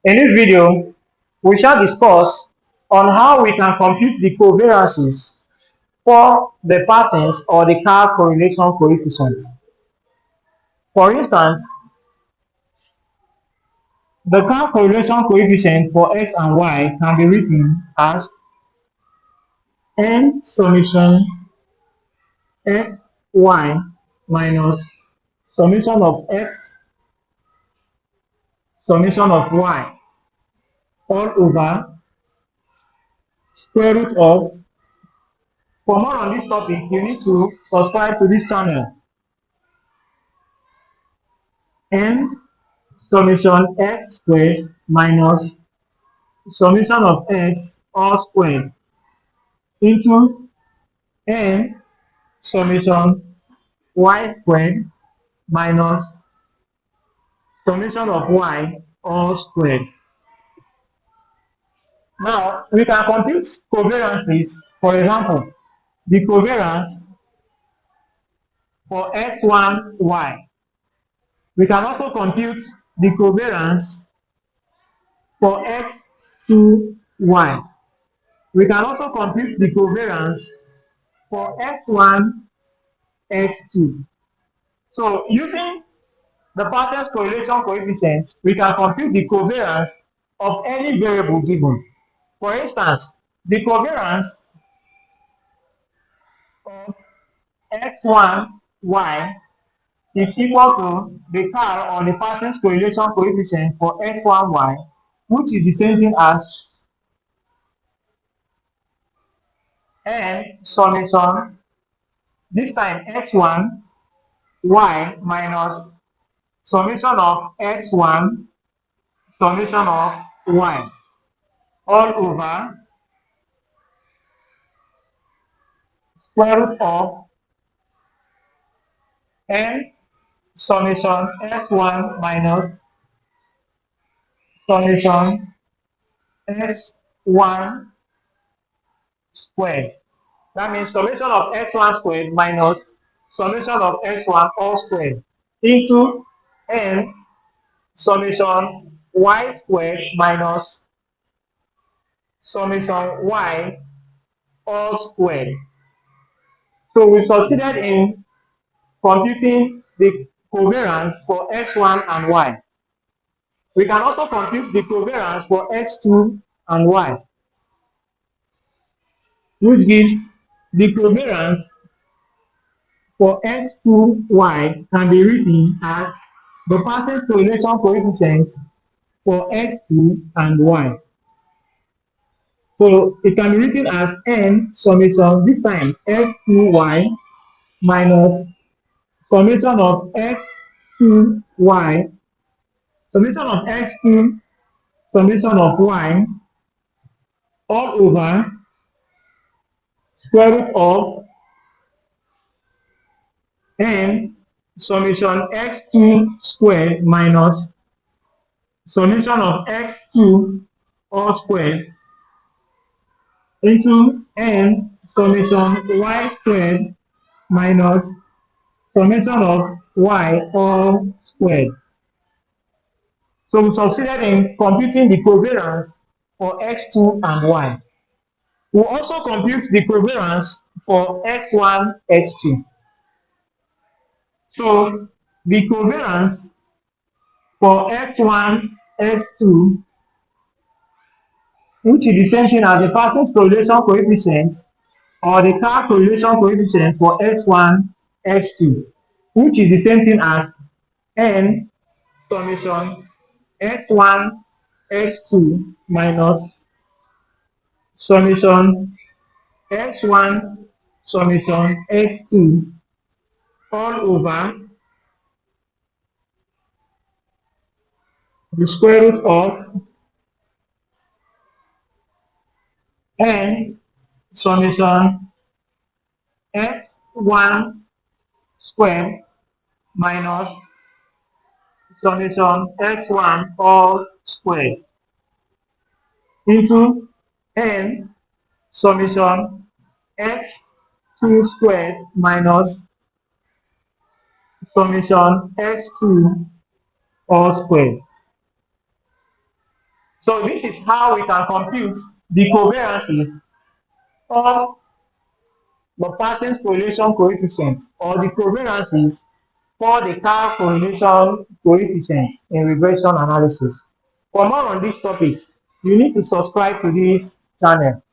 In this video, we shall discuss on how we can compute the covariances for the Pearson's or the car correlation coefficient. For instance, the car correlation coefficient for x and y can be written as n summation x y minus summation of x summation of y all over square root of. For more on this topic, you need to subscribe to this channel. N summation x squared minus summation of x all squared into n summation y squared minus summation of y all squared. Now, we can compute covariances. For example, the covariance for x1, y. We can also compute the covariance for x2, y. We can also compute the covariance for x1, x2. So, using the Pearson's correlation coefficient, we can compute the covariance of any variable given. For instance, the covariance of x1, y is equal to the car or the Pearson's correlation coefficient for x1, y, which is the same thing as n summation, this time x1, y minus summation of x1, summation of y, all over square root of n summation x1 minus summation x1 squared. That means summation of x1 squared minus summation of x1 all squared into n summation y squared minus summation y all squared. So we succeeded in computing the covariance for x1 and y. We can also compute the covariance for x2 and y, which gives the covariance for x2y can be written as the Pearson's correlation coefficient for x2 and y. So it can be written as n summation, this time x2y minus summation of x2y, summation of x2, summation of y, all over square root of n summation x2 squared minus summation of x2 all squared into n summation y squared minus summation of y all squared. So we succeeded in computing the covariance for x2 and y. We also compute the covariance for x1, x2. So the covariance for x1, x2, which is the same thing as the Pearson's correlation coefficient or the car correlation coefficient for x1, x2, which is the same thing as n summation x1, x2 minus summation x1, summation x2 all over the square root of n summation x1 squared minus summation x1 all squared into n summation x2 squared minus summation x2 all squared. So this is how we can compute the covariances of the Pearson's correlation coefficient or the covariances for the car correlation coefficient in regression analysis. For more on this topic, you need to subscribe to this channel.